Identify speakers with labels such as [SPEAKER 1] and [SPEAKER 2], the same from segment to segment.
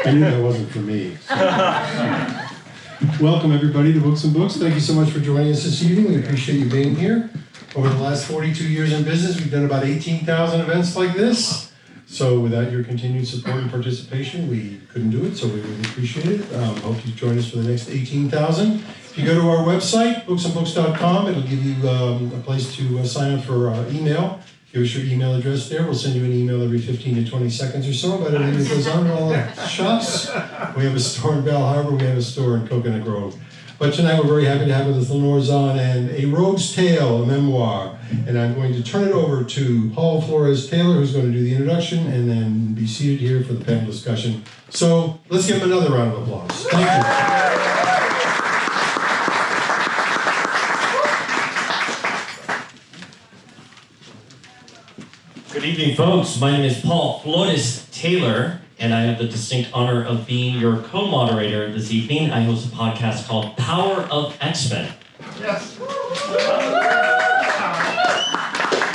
[SPEAKER 1] I knew that wasn't for me. Welcome, everybody, to Books and Books. Thank you so much for joining us this evening. We appreciate you being here. Over the last 42 years in business, we've done about 18,000 events like this. So without your continued support and participation, we couldn't do it, so we really appreciate it. Hope you join us for the next 18,000. If you go to our website, booksandbooks.com, it'll give you a place to sign up for email. Give us your email address there. We'll send you an email every 15 to 20 seconds or so about everything that goes on in all the shops. We have a store in Bal Harbor. We have a store in Coconut Grove. But tonight we're very happy to have with us Lenore Zann and A Rogue's Tale, a memoir. And I'm going to turn it over to Paul Florez-Taylor, who's going to do the introduction, and then be seated here for the panel discussion. So let's give him another round of applause. Thank you.
[SPEAKER 2] Good evening, folks. My name is Paul Florez-Taylor, and I have the distinct honor of being your co-moderator this evening. I host a podcast called Power of Xmen.
[SPEAKER 3] Yes.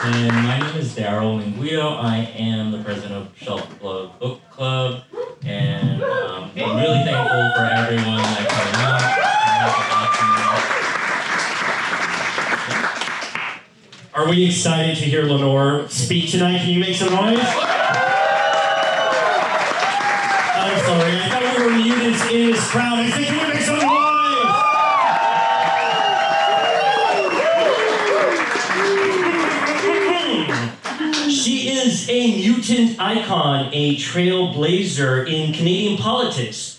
[SPEAKER 2] And my name is Darryl Minguido. I am the president of Shelf Club Book Club, and I'm really thankful for everyone that came out. Are we excited to hear Lenore speak tonight? Can you make some noise? I'm sorry, I thought we were muted in this crowd. I said, can you make some noise? She is a mutant icon, a trailblazer in Canadian politics,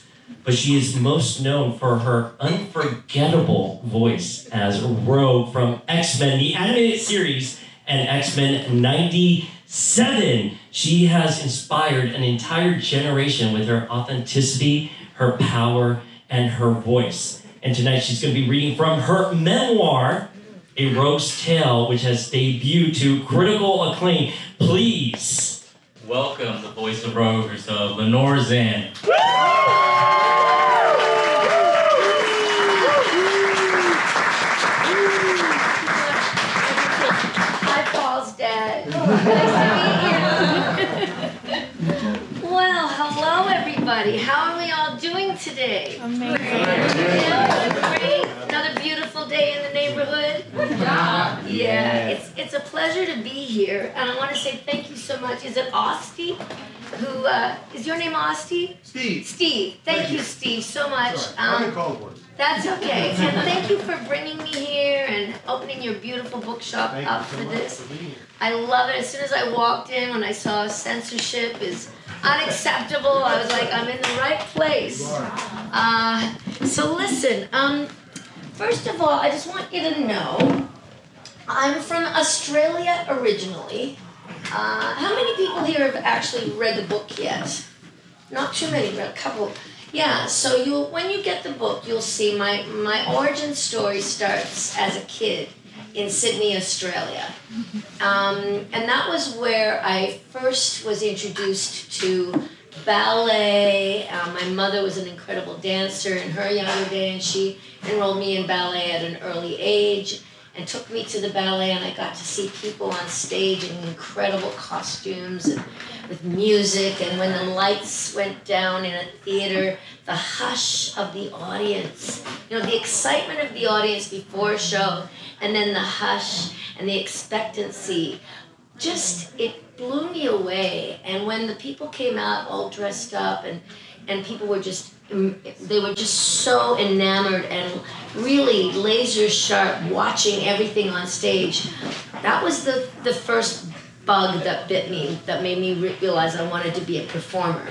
[SPEAKER 2] but she is most known for her unforgettable voice as Rogue from Xmen, the animated series, and Xmen 97. She has inspired an entire generation with her authenticity, her power, and her voice. And tonight she's going to be reading from her memoir, A Rogue's Tale, which has debuted to critical acclaim. Please welcome the voice of Rogue herself, Lenore Zann.
[SPEAKER 4] Well, hello everybody. How are we all doing today?
[SPEAKER 5] Amazing.
[SPEAKER 4] Yeah, great. Another beautiful day in the neighborhood. Yeah. It's a pleasure to be here, and I want to say thank you so much. Is it Osti? Who is your name? Osti?
[SPEAKER 3] Steve.
[SPEAKER 4] Steve. Thank you, Steve, so much.
[SPEAKER 3] I'm called for it.
[SPEAKER 4] That's okay. And thank you for bringing me here and opening your beautiful bookshop up for this. I love it. As soon as I walked in, when I saw censorship is unacceptable, I was like, I'm in the right place. So listen, first of all, I just want you to know, I'm from Australia originally. How many people here have actually read the book yet? Not too many, but a couple. Yeah, so when you get the book, you'll see my origin story starts as a kid in Sydney, Australia. And that was where I first was introduced to ballet. My mother was an incredible dancer in her younger day, and she enrolled me in ballet at an early age and took me to the ballet, and I got to see people on stage in incredible costumes and with music, and when the lights went down in a theater, the hush of the audience, the excitement of the audience before a show, and then the hush and the expectancy, it blew me away. And when the people came out all dressed up and people were they were just so enamored and really laser sharp watching everything on stage, that was the first bug that bit me, that made me realize I wanted to be a performer.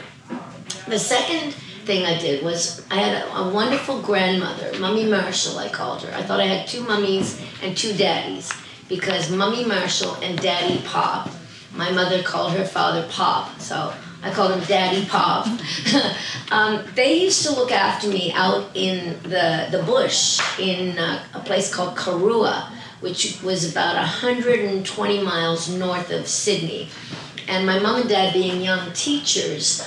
[SPEAKER 4] The second thing I did was I had a wonderful grandmother, Mummy Marshall I called her. I thought I had two mummies and two daddies because Mummy Marshall and Daddy Pop, my mother called her father Pop, so I called him Daddy Pop. They used to look after me out in the bush in a place called Karua, which was about 120 miles north of Sydney. And my mom and dad, being young teachers,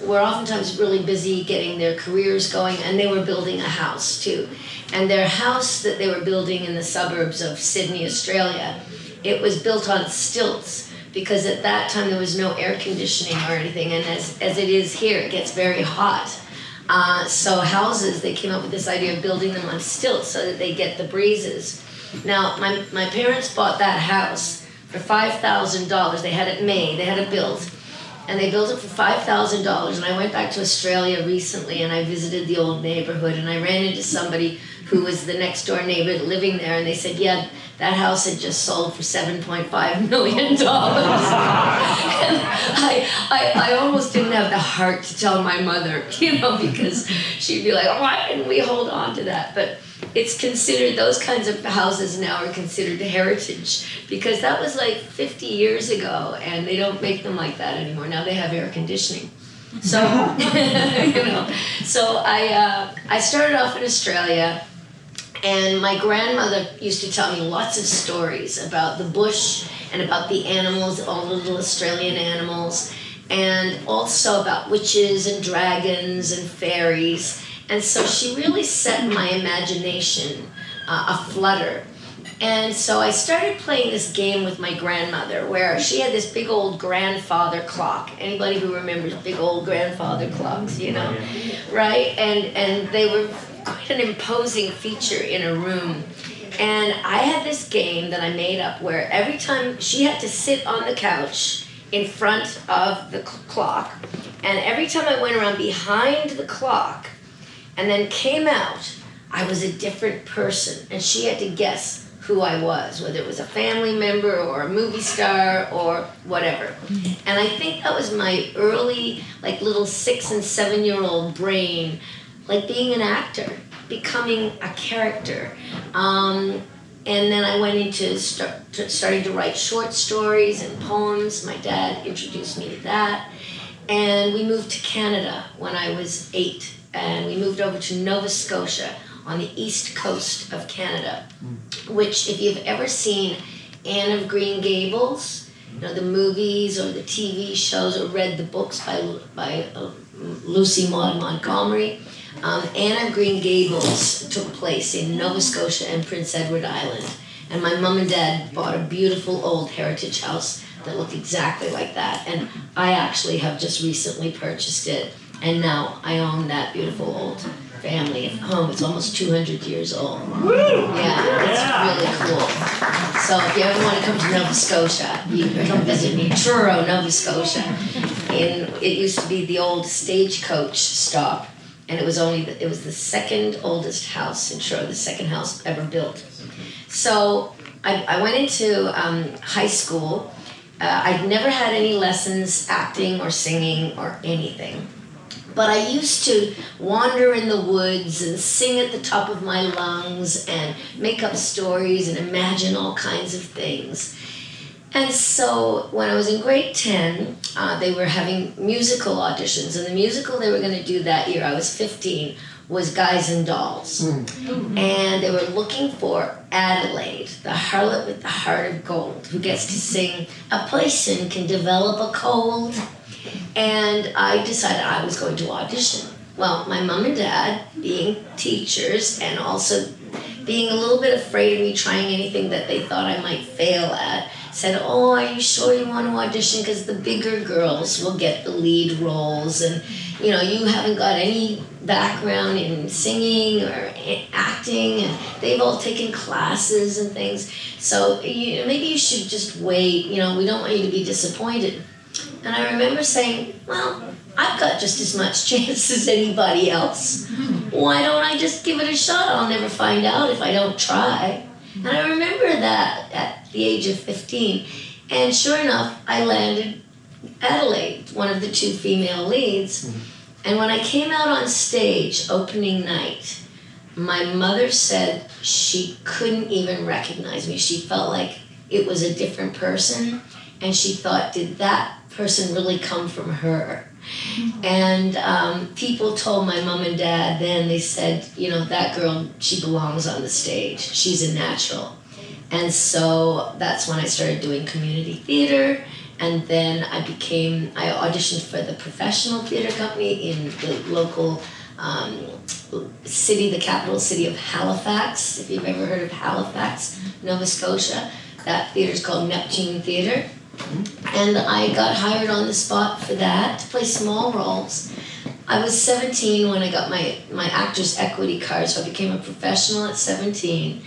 [SPEAKER 4] were oftentimes really busy getting their careers going, and they were building a house too. And their house that they were building in the suburbs of Sydney, Australia, it was built on stilts because at that time there was no air conditioning or anything, and as it is here, it gets very hot. So houses, they came up with this idea of building them on stilts so that they get the breezes. Now, my parents bought that house for $5,000. They had it made, they had it built, and they built it for $5,000. And I went back to Australia recently, and I visited the old neighborhood, and I ran into somebody who was the next door neighbor living there, and they said, yeah, that house had just sold for $7.5 million. And I almost didn't have the heart to tell my mother, because she'd be like, oh, why didn't we hold on to that? But it's considered, those kinds of houses now are considered heritage, because that was like 50 years ago, and they don't make them like that anymore. Now they have air conditioning. So, so I started off in Australia. And my grandmother used to tell me lots of stories about the bush and about the animals, all the little Australian animals, and also about witches and dragons and fairies. And so she really set my imagination aflutter. And so I started playing this game with my grandmother where she had this big old grandfather clock. Anybody who remembers big old grandfather clocks, right? And they were quite an imposing feature in a room. And I had this game that I made up where every time she had to sit on the couch in front of the clock, and every time I went around behind the clock and then came out, I was a different person, and she had to guess who I was, whether it was a family member or a movie star or whatever. And I think that was my early, like, little 6 and 7-year-old brain, like being an actor, becoming a character. And then I went into starting to write short stories and poems. My dad introduced me to that. And we moved to Canada when I was 8. And we moved over to Nova Scotia on the east coast of Canada, which, if you've ever seen Anne of Green Gables, the movies or the TV shows, or read the books by Lucy Maud Montgomery, Anne of Green Gables took place in Nova Scotia and Prince Edward Island. And my mom and dad bought a beautiful old heritage house that looked exactly like that. And I actually have just recently purchased it. And now I own that beautiful old family home. It's almost 200 years old. Yeah, it's really cool. So if you ever want to come to Nova Scotia, you can come visit me, Truro, Nova Scotia. It used to be the old stagecoach stop. And it was the second oldest house in Truro, the second house ever built. So I went into high school. I'd never had any lessons acting or singing or anything. But I used to wander in the woods and sing at the top of my lungs and make up stories and imagine all kinds of things. And so when I was in grade 10, they were having musical auditions. And the musical they were going to do that year, I was 15, was Guys and Dolls. And they were looking for Adelaide, the harlot with the heart of gold, who gets to sing, "A person can develop a cold." And I decided I was going to audition. Well, my mom and dad, being teachers and also being a little bit afraid of me trying anything that they thought I might fail at, said, "Oh, are you sure you want to audition? Because the bigger girls will get the lead roles, and you haven't got any background in singing or acting, and they've all taken classes and things. So maybe you should just wait. We don't want you to be disappointed." And I remember saying, "Well, I've got just as much chance as anybody else. Why don't I just give it a shot? I'll never find out if I don't try." And I remember that at the age of 15. And sure enough, I landed Adelaide, one of the 2 female leads. And when I came out on stage opening night, my mother said she couldn't even recognize me. She felt like it was a different person. And she thought, did that person really come from her? And people told my mom and dad then, they said, that girl, she belongs on the stage. She's a natural. And so that's when I started doing community theater. And then I auditioned for the professional theater company in the local city, the capital city of Halifax. If you've ever heard of Halifax, Nova Scotia, that theater's called Neptune Theater. And I got hired on the spot for that, to play small roles. I was 17 when I got my Actors Equity card, so I became a professional at 17.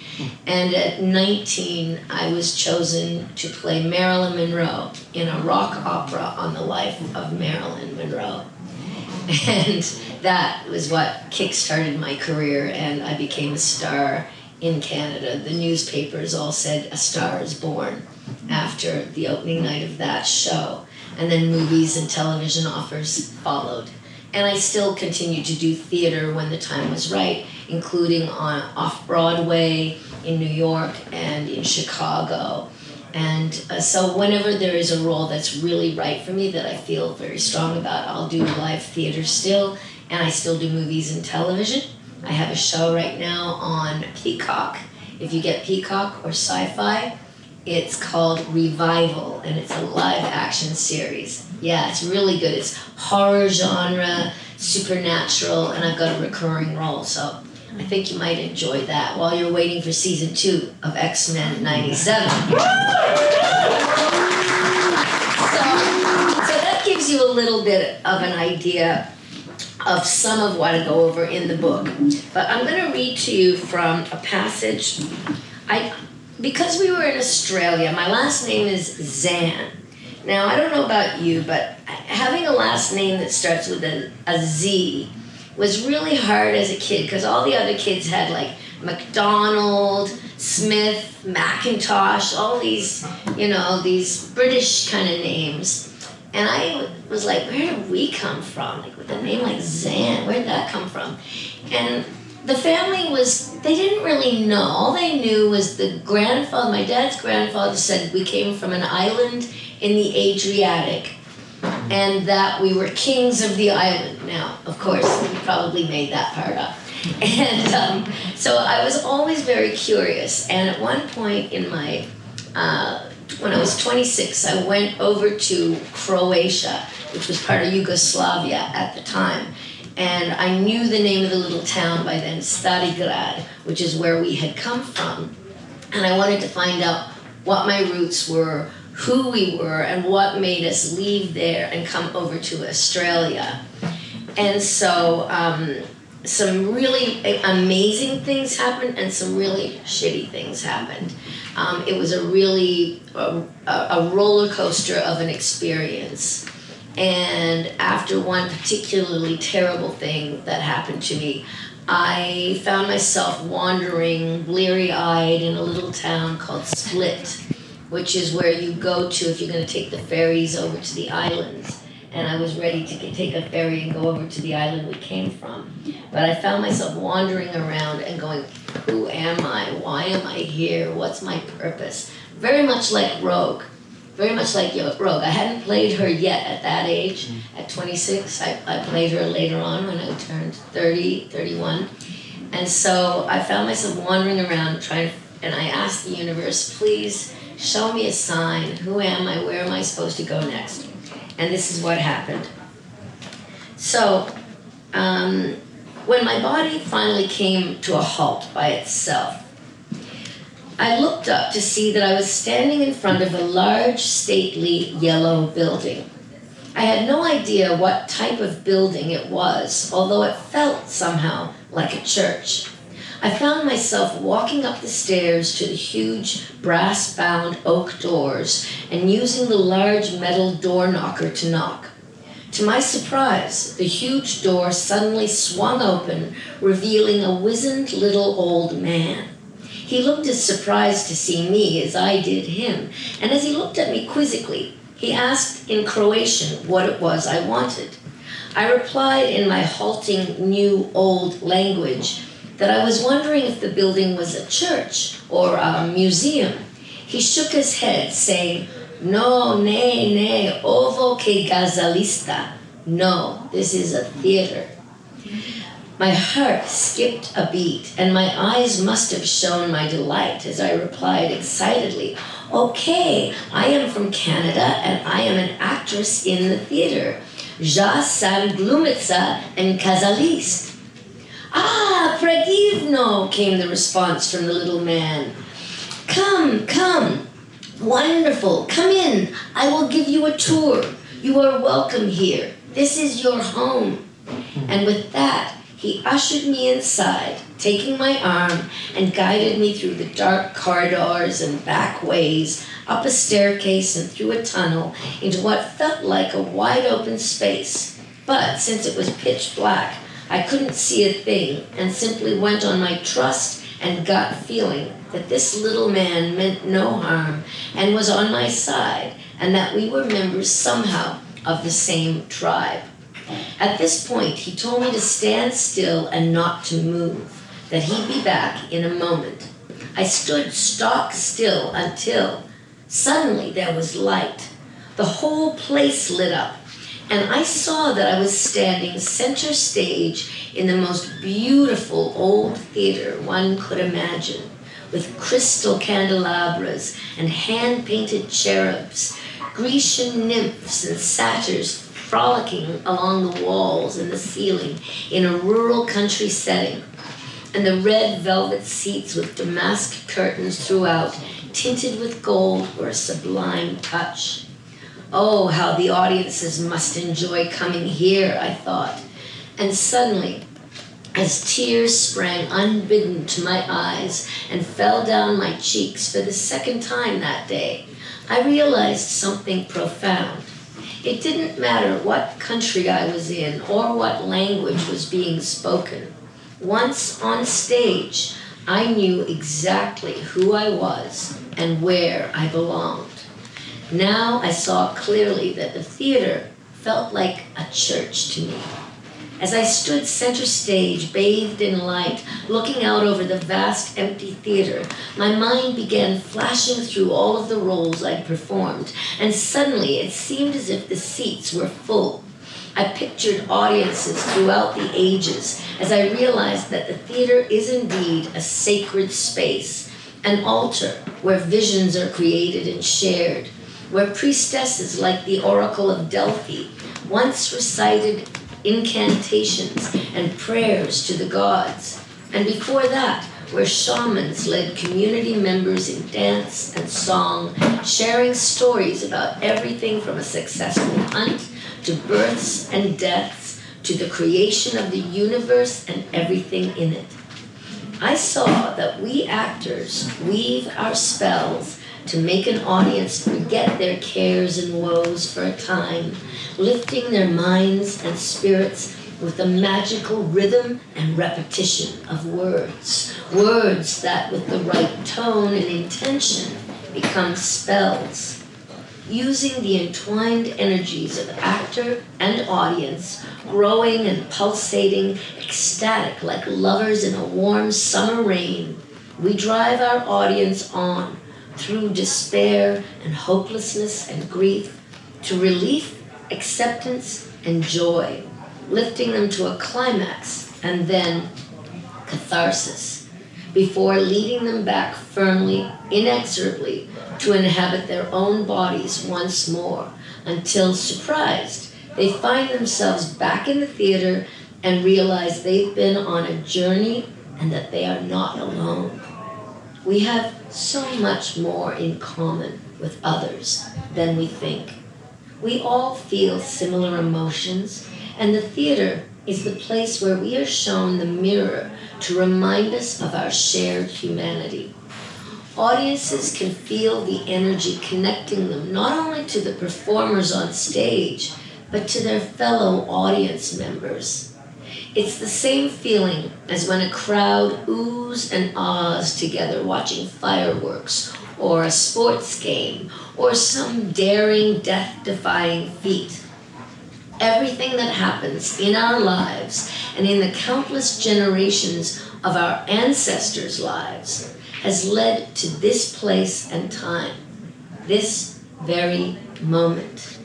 [SPEAKER 4] And at 19, I was chosen to play Marilyn Monroe in a rock opera on the life of Marilyn Monroe. And that was what kick-started my career, and I became a star in Canada. The newspapers all said, "A star is born," after the opening night of that show. And then movies and television offers followed. And I still continued to do theater when the time was right, including off-Broadway in New York and in Chicago. And so whenever there is a role that's really right for me, that I feel very strong about, I'll do live theater still, and I still do movies and television. I have a show right now on Peacock. If you get Peacock or Sci-Fi, it's called Revival, and it's a live action series. Yeah, it's really good. It's horror genre, supernatural, and I've got a recurring role, so I think you might enjoy that while you're waiting for season 2 of Xmen '97. So that gives you a little bit of an idea of some of what I go over in the book. But I'm going to read to you from a passage. Because we were in Australia, my last name is Zann. Now, I don't know about you, but having a last name that starts with a Z was really hard as a kid, because all the other kids had like McDonald, Smith, McIntosh, all these, these British kind of names. And I was like, where did we come from? Like with a name like Zann, where did that come from? And the family they didn't really know. All they knew was my dad's grandfather said we came from an island in the Adriatic, and that we were kings of the island. Now, of course, we probably made that part up. And so I was always very curious. And at one point in my, when I was 26, I went over to Croatia, which was part of Yugoslavia at the time. And I knew the name of the little town by then, Stari Grad, which is where we had come from. And I wanted to find out what my roots were, who we were, and what made us leave there and come over to Australia. And so some really amazing things happened and some really shitty things happened. It was a really a roller coaster of an experience. And after one particularly terrible thing that happened to me, I found myself wandering bleary-eyed in a little town called Split, which is where you go to if you're going to take the ferries over to the islands. And I was ready to take a ferry and go over to the island we came from. But I found myself wandering around and going, who am I? Why am I here? What's my purpose? Very much like Rogue. Very much like Rogue. I hadn't played her yet at that age. At 26, I played her later on when I turned 30, 31. And so I found myself wandering around and I asked the universe, please show me a sign. Who am I? Where am I supposed to go next? And this is what happened. So when my body finally came to a halt by itself, I looked up to see that I was standing in front of a large, stately, yellow building. I had no idea what type of building it was, although it felt somehow like a church. I found myself walking up the stairs to the huge brass-bound oak doors and using the large metal door knocker to knock. To my surprise, the huge door suddenly swung open, revealing a wizened little old man. He looked as surprised to see me as I did him, and as he looked at me quizzically, he asked in Croatian what it was I wanted. I replied in my halting new old language that I was wondering if the building was a church or a museum. He shook his head, saying, "No, ne, ovo que gazalista." No, this is a theater. My heart skipped a beat, and my eyes must have shown my delight as I replied excitedly, "Okay, I am from Canada, and I am an actress in the theater. Ja sam glumica and kazalist." "Ah, predivno," came the response from the little man. Come. Wonderful, come in. I will give you a tour. You are welcome here. This is your home. And with that, he ushered me inside, taking my arm and guided me through the dark corridors and back ways, up a staircase and through a tunnel into what felt like a wide open space. But since it was pitch black, I couldn't see a thing and simply went on my trust and gut feeling that this little man meant no harm and was on my side, and that we were members somehow of the same tribe. At this point, he told me to stand still and not to move, that he'd be back in a moment. I stood stock still until suddenly there was light. The whole place lit up, and I saw that I was standing center stage in the most beautiful old theater one could imagine, with crystal candelabras and hand-painted cherubs, Grecian nymphs and satyrs frolicking along the walls and the ceiling in a rural country setting, and the red velvet seats with damask curtains throughout, tinted with gold, were a sublime touch. Oh, how the audiences must enjoy coming here, I thought. And suddenly, as tears sprang unbidden to my eyes and fell down my cheeks for the second time that day, I realized something profound. It didn't matter what country I was in or what language was being spoken. Once on stage, I knew exactly who I was and where I belonged. Now I saw clearly that the theater felt like a church to me. As I stood center stage, bathed in light, looking out over the vast empty theater, my mind began flashing through all of the roles I'd performed, and suddenly it seemed as if the seats were full. I pictured audiences throughout the ages as I realized that the theater is indeed a sacred space, an altar where visions are created and shared, where priestesses like the Oracle of Delphi once recited incantations and prayers to the gods, and before that, where shamans led community members in dance and song, sharing stories about everything from a successful hunt to births and deaths to the creation of the universe and everything in it. I saw that we actors weave our spells to make an audience forget their cares and woes for a time, lifting their minds and spirits with the magical rhythm and repetition of words. Words that, with the right tone and intention, become spells. Using the entwined energies of actor and audience, growing and pulsating, ecstatic like lovers in a warm summer rain, we drive our audience on through despair and hopelessness and grief to relief, acceptance, and joy, lifting them to a climax and then catharsis, before leading them back firmly, inexorably, to inhabit their own bodies once more, until, surprised, they find themselves back in the theater and realize they've been on a journey and that they are not alone. We have so much more in common with others than we think. We all feel similar emotions, and the theater is the place where we are shown the mirror to remind us of our shared humanity. Audiences can feel the energy connecting them not only to the performers on stage, but to their fellow audience members. It's the same feeling as when a crowd oohs and ahs together watching fireworks or a sports game or some daring, death-defying feat. Everything that happens in our lives and in the countless generations of our ancestors' lives has led to this place and time, this very moment.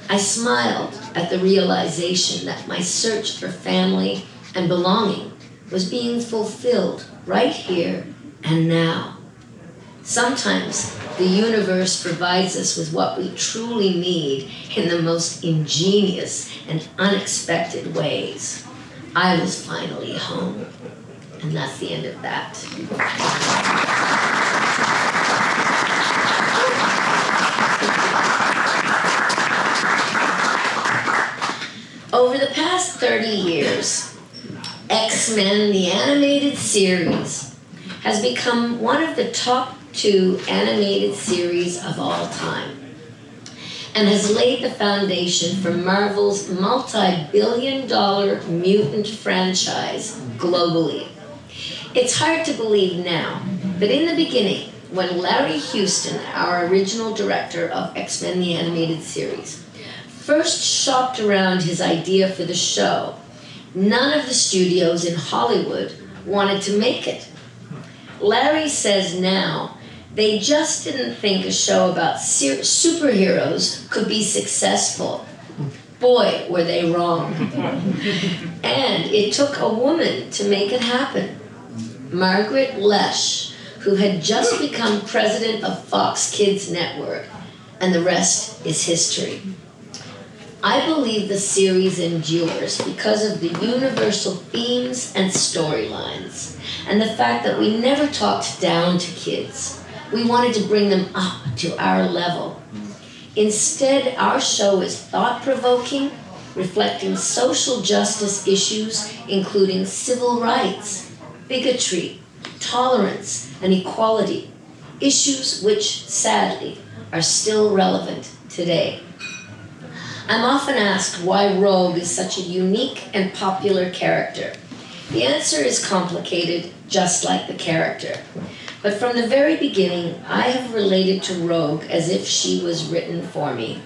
[SPEAKER 4] I smiled at the realization that my search for family and belonging was being fulfilled right here and now. Sometimes the universe provides us with what we truly need in the most ingenious and unexpected ways. I was finally home, and that's the end of that. X-Men, the animated series, has become one of the top 2 animated series of all time, and has laid the foundation for Marvel's multi-billion-dollar mutant franchise globally. It's hard to believe now, but in the beginning, when Larry Houston, our original director of X-Men the Animated Series, first shopped around his idea for the show, none of the studios in Hollywood wanted to make it. Larry says now, they just didn't think a show about superheroes could be successful. Boy, were they wrong. And it took a woman to make it happen. Margaret Loesch, who had just become president of Fox Kids Network, and the rest is history. I believe the series endures because of the universal themes and storylines, and the fact that we never talked down to kids. We wanted to bring them up to our level. Instead, our show is thought-provoking, reflecting social justice issues, including civil rights, bigotry, tolerance, and equality, issues which, sadly, are still relevant today. I'm often asked why Rogue is such a unique and popular character. The answer is complicated, just like the character. But from the very beginning, I have related to Rogue as if she was written for me.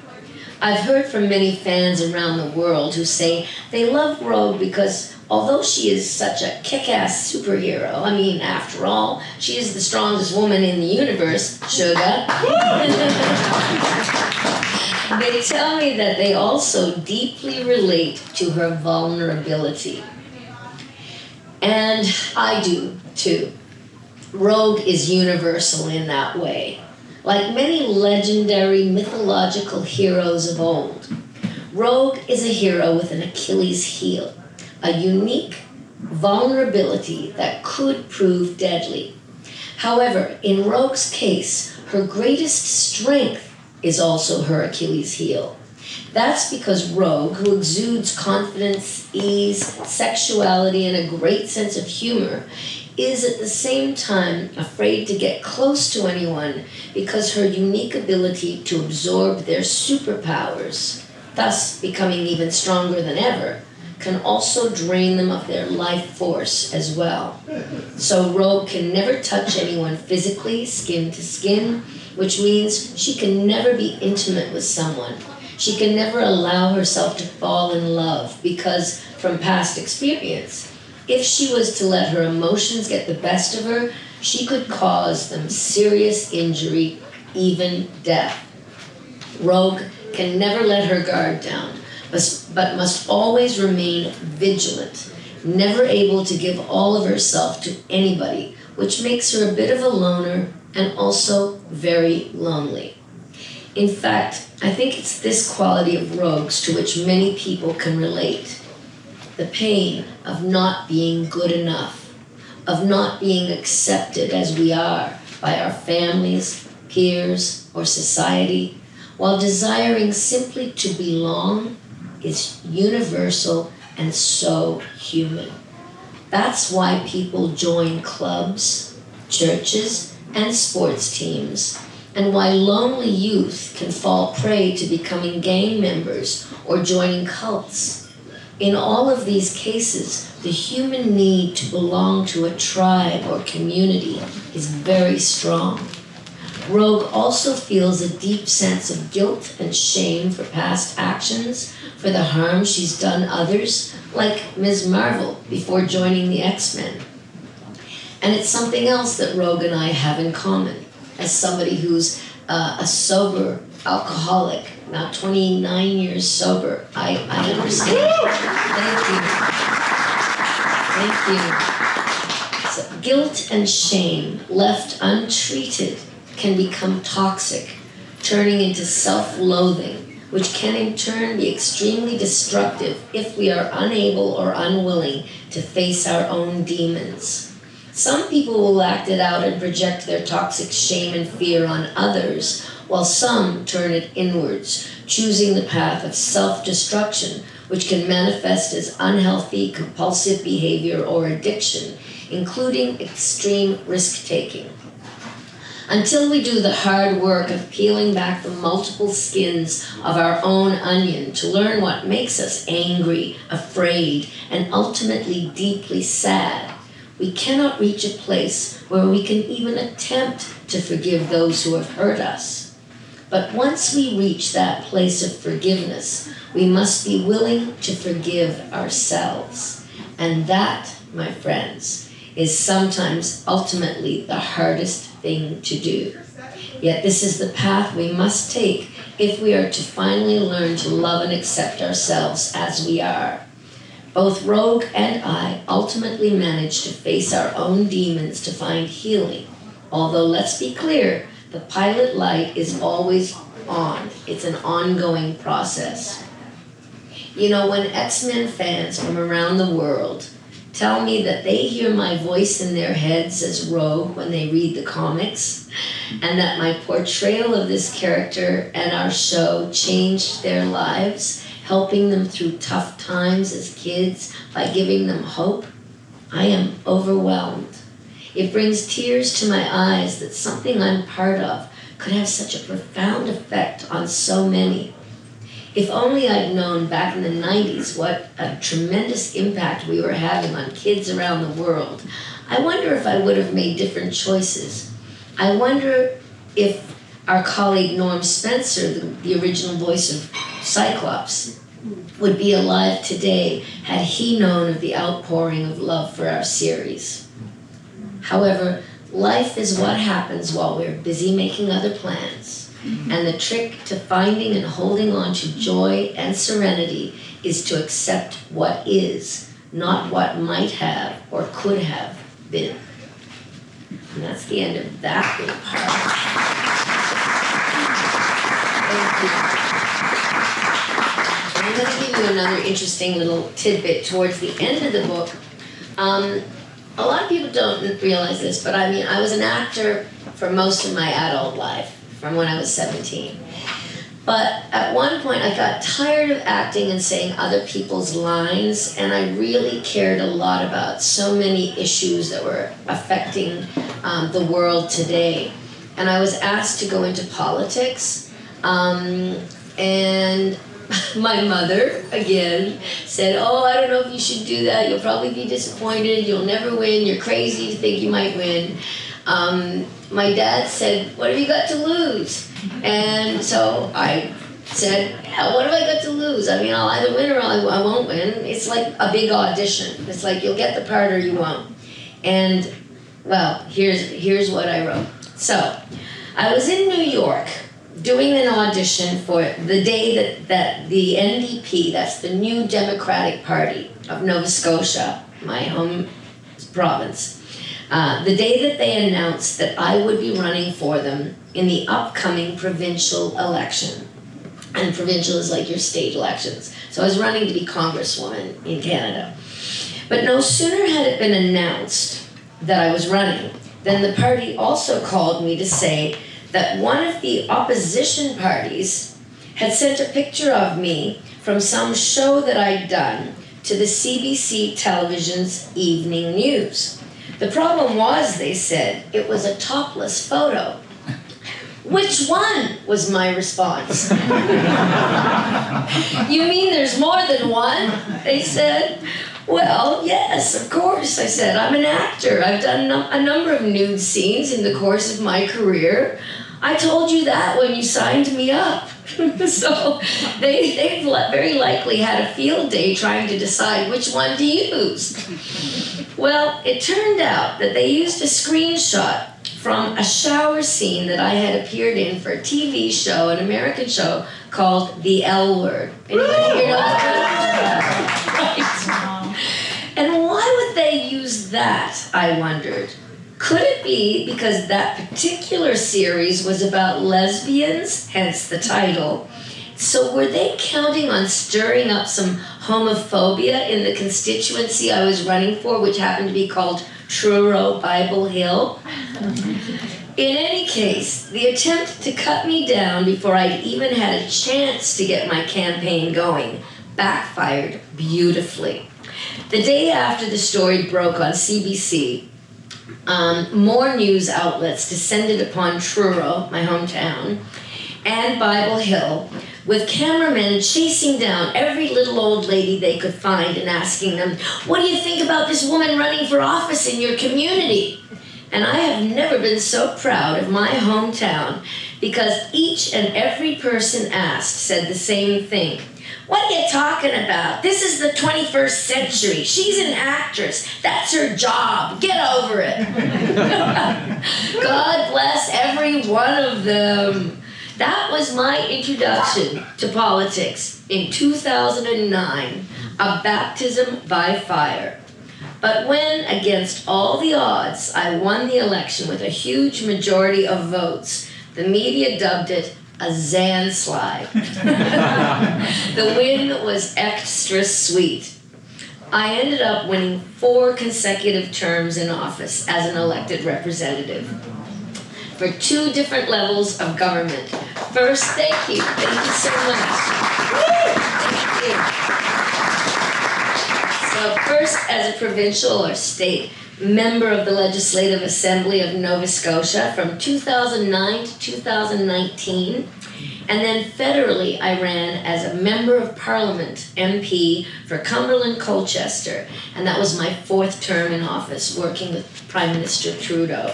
[SPEAKER 4] I've heard from many fans around the world who say they love Rogue because although she is such a kick-ass superhero, I mean, after all, she is the strongest woman in the universe, Sugah. They tell me that they also deeply relate to her vulnerability. And I do, too. Rogue is universal in that way. Like many legendary mythological heroes of old, Rogue is a hero with an Achilles heel, a unique vulnerability that could prove deadly. However, in Rogue's case, her greatest strength is also her Achilles heel. That's because Rogue, who exudes confidence, ease, sexuality, and a great sense of humor, is at the same time afraid to get close to anyone because her unique ability to absorb their superpowers, thus becoming even stronger than ever, can also drain them of their life force as well. So Rogue can never touch anyone physically, skin to skin, which means she can never be intimate with someone. She can never allow herself to fall in love because, from past experience, if she was to let her emotions get the best of her, she could cause them serious injury, even death. Rogue can never let her guard down, but must always remain vigilant, never able to give all of herself to anybody, which makes her a bit of a loner and also very lonely. In fact, I think it's this quality of Rogue's to which many people can relate. The pain of not being good enough, of not being accepted as we are by our families, peers, or society, while desiring simply to belong is universal and so human. That's why people join clubs, churches, and sports teams, and why lonely youth can fall prey to becoming gang members or joining cults. In all of these cases, the human need to belong to a tribe or community is very strong. Rogue also feels a deep sense of guilt and shame for past actions, for the harm she's done others, like Ms. Marvel before joining the X-Men. And it's something else that Rogue and I have in common. As somebody who's a sober alcoholic, now 29 years sober, I understand. Thank you. So, guilt and shame, left untreated, can become toxic, turning into self-loathing, which can in turn be extremely destructive if we are unable or unwilling to face our own demons. Some people will act it out and project their toxic shame and fear on others, while some turn it inwards, choosing the path of self-destruction, which can manifest as unhealthy, compulsive behavior or addiction, including extreme risk-taking. Until we do the hard work of peeling back the multiple skins of our own onion to learn what makes us angry, afraid, and ultimately deeply sad, we cannot reach a place where we can even attempt to forgive those who have hurt us. But once we reach that place of forgiveness, we must be willing to forgive ourselves. And that, my friends, is sometimes ultimately the hardest thing to do. Yet this is the path we must take if we are to finally learn to love and accept ourselves as we are. Both Rogue and I ultimately managed to face our own demons to find healing. Although let's be clear, the pilot light is always on. It's an ongoing process. You know, when Xmen fans from around the world tell me that they hear my voice in their heads as Rogue when they read the comics, and that my portrayal of this character and our show changed their lives, helping them through tough times as kids by giving them hope, I am overwhelmed. It brings tears to my eyes that something I'm part of could have such a profound effect on so many. If only I'd known back in the 90s what a tremendous impact we were having on kids around the world, I wonder if I would have made different choices. I wonder if our colleague Norm Spencer, the original voice of Cyclops, would be alive today had he known of the outpouring of love for our series. However, life is what happens while we're busy making other plans. And the trick to finding and holding on to joy and serenity is to accept what is, not what might have or could have been. And that's the end of that little part. Thank you. I'm going to give you another interesting little tidbit towards the end of the book. A lot of people don't realize this, but I mean, I was an actor for most of my adult life, from when I was 17. But at one point I got tired of acting and saying other people's lines, and I really cared a lot about so many issues that were affecting the world today. And I was asked to go into politics, and my mother, again, said, "Oh, I don't know if you should do that. You'll probably be disappointed. You'll never win. You're crazy to think you might win." My dad said, "What have you got to lose?" And so I said, "Yeah, what have I got to lose? I mean, I'll either win or I won't win." It's like a big audition. It's like you'll get the part or you won't. And, well, here's what I wrote. So, I was in New York doing an audition for the day that the NDP, that's the New Democratic Party of Nova Scotia, my home province, the day that they announced that I would be running for them in the upcoming provincial election. And provincial is like your state elections. So I was running to be Congresswoman in Canada. But no sooner had it been announced that I was running than the party also called me to say that one of the opposition parties had sent a picture of me from some show that I'd done to the CBC television's evening news. The problem was, they said, it was a topless photo. "Which one?" was my response. "You mean there's more than one?" they said. "Well, yes, of course," I said. "I'm an actor. I've done a number of nude scenes in the course of my career. I told you that when you signed me up." So they very likely had a field day trying to decide which one to use. Well, it turned out that they used a screenshot from a shower scene that I had appeared in for a TV show, an American show called The L Word. Anybody hear that? Right. And why would they use that, I wondered? Could it be because that particular series was about lesbians, hence the title? So were they counting on stirring up some homophobia in the constituency I was running for, which happened to be called Truro Bible Hill? In any case, the attempt to cut me down before I'd even had a chance to get my campaign going backfired beautifully. The day after the story broke on CBC, more news outlets descended upon Truro, my hometown, and Bible Hill, with cameramen chasing down every little old lady they could find and asking them, "What do you think about this woman running for office in your community?" And I have never been so proud of my hometown, because each and every person asked said the same thing. "What are you talking about? This is the 21st century. She's an actress. That's her job. Get over it." God bless every one of them. That was my introduction to politics in 2009, a baptism by fire. But when, against all the odds, I won the election with a huge majority of votes, the media dubbed it a Zann slide. The win was extra sweet. I ended up winning 4 consecutive terms in office as an elected representative for 2 different levels of government. First, thank you so much. Thank you. So first, as a provincial or state member of the Legislative Assembly of Nova Scotia from 2009 to 2019, and then federally I ran as a Member of Parliament, MP, for Cumberland Colchester, and that was my 4th term in office, working with Prime Minister Trudeau.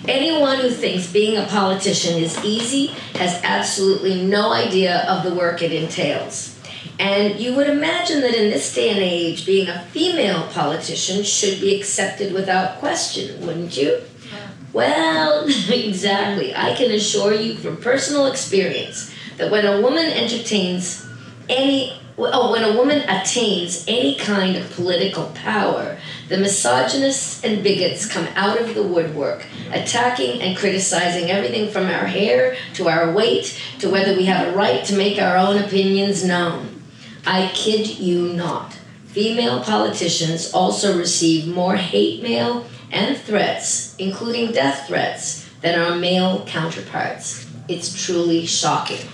[SPEAKER 4] Anyone who thinks being a politician is easy has absolutely no idea of the work it entails. And you would imagine that in this day and age, being a female politician should be accepted without question, wouldn't you? Well, exactly. I can assure you from personal experience that when a woman attains any kind of political power, the misogynists and bigots come out of the woodwork, attacking and criticizing everything from our hair to our weight to whether we have a right to make our own opinions known. I kid you not. Female politicians also receive more hate mail and threats, including death threats, than our male counterparts. It's truly shocking.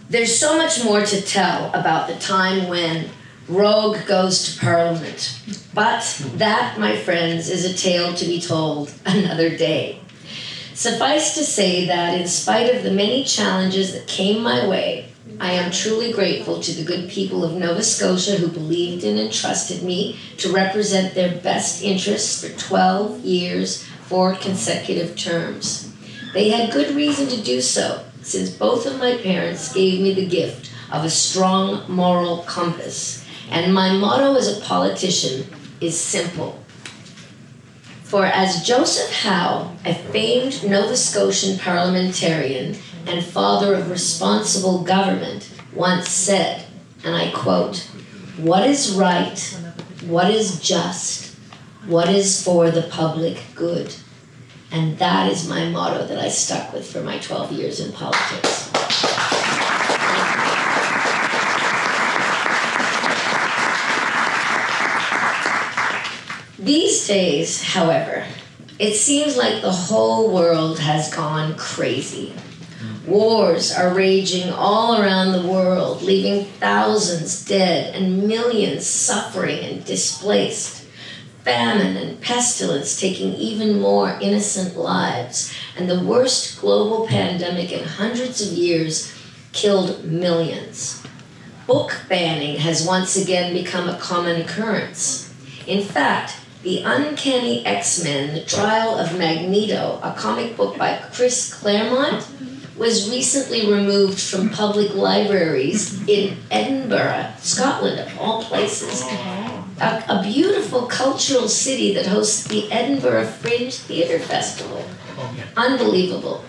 [SPEAKER 4] There's so much more to tell about the time when rogue goes to Parliament. But that, my friends, is a tale to be told another day. Suffice to say that in spite of the many challenges that came my way, I am truly grateful to the good people of Nova Scotia who believed in and trusted me to represent their best interests for 12 years, 4 consecutive terms. They had good reason to do so, since both of my parents gave me the gift of a strong moral compass. And my motto as a politician is simple. For as Joseph Howe, a famed Nova Scotian parliamentarian and father of responsible government, once said, and I quote, "What is right, what is just, what is for the public good." And that is my motto that I stuck with for my 12 years in politics. These days, however, it seems like the whole world has gone crazy. Wars are raging all around the world, leaving thousands dead and millions suffering and displaced. Famine and pestilence taking even more innocent lives, and the worst global pandemic in hundreds of years killed millions. Book banning has once again become a common occurrence. In fact, The Uncanny Xmen, The Trial of Magneto, a comic book by Chris Claremont, was recently removed from public libraries in Edinburgh, Scotland, of all places. A beautiful cultural city that hosts the Edinburgh Fringe Theatre Festival. Unbelievable.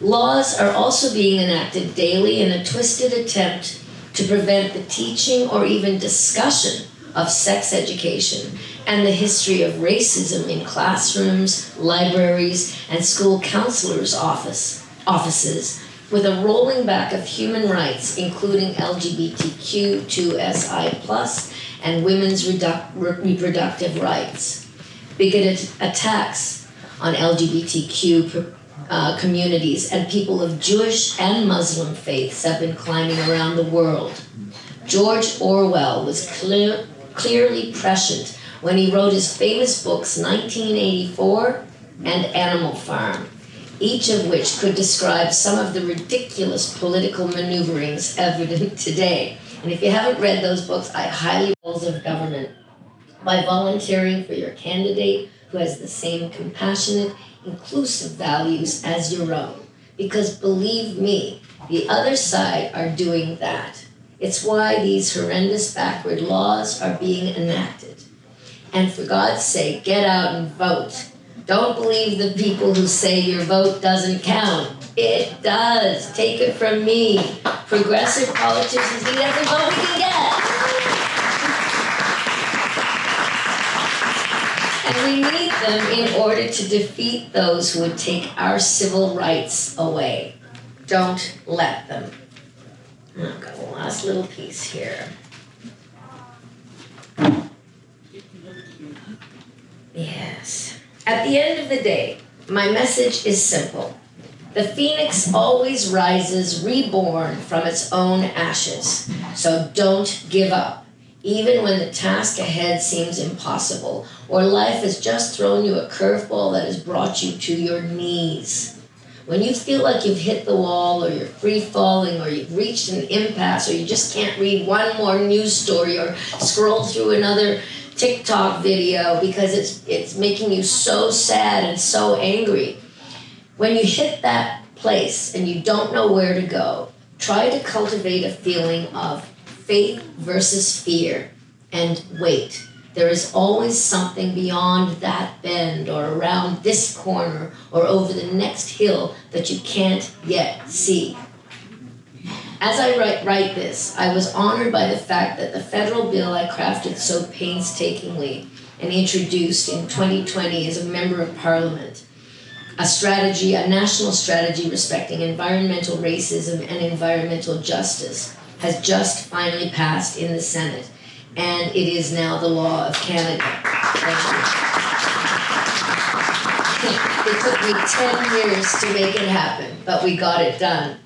[SPEAKER 4] Laws are also being enacted daily in a twisted attempt to prevent the teaching or even discussion of sex education and the history of racism in classrooms, libraries, and school counselors' offices, with a rolling back of human rights, including LGBTQ2SI+, and women's reproductive rights. Bigoted attacks on LGBTQ communities, and people of Jewish and Muslim faiths have been climbing around the world. George Orwell was clearly prescient when he wrote his famous books 1984 and Animal Farm, each of which could describe some of the ridiculous political maneuverings evident today. And if you haven't read those books, I highly recommend of government by volunteering for your candidate who has the same compassionate, inclusive values as your own. Because believe me, the other side are doing that. It's why these horrendous backward laws are being enacted. And for God's sake, get out and vote. Don't believe the people who say your vote doesn't count. It does. Take it from me. Progressive politicians need every vote we can get. And we need them in order to defeat those who would take our civil rights away. Don't let them. I've got one last little piece here. Yes. At the end of the day, my message is simple. The phoenix always rises reborn from its own ashes. So don't give up, even when the task ahead seems impossible, or life has just thrown you a curveball that has brought you to your knees. When you feel like you've hit the wall, or you're free-falling, or you've reached an impasse, or you just can't read one more news story or scroll through another TikTok video because it's making you so sad and so angry. When you hit that place and you don't know where to go, try to cultivate a feeling of faith versus fear and wait. There is always something beyond that bend or around this corner or over the next hill that you can't yet see. As I write this, I was honored by the fact that the federal bill I crafted so painstakingly and introduced in 2020 as a member of parliament, a national strategy respecting environmental racism and environmental justice, has just finally passed in the Senate, and it is now the law of Canada. It took me 10 years to make it happen, but we got it done.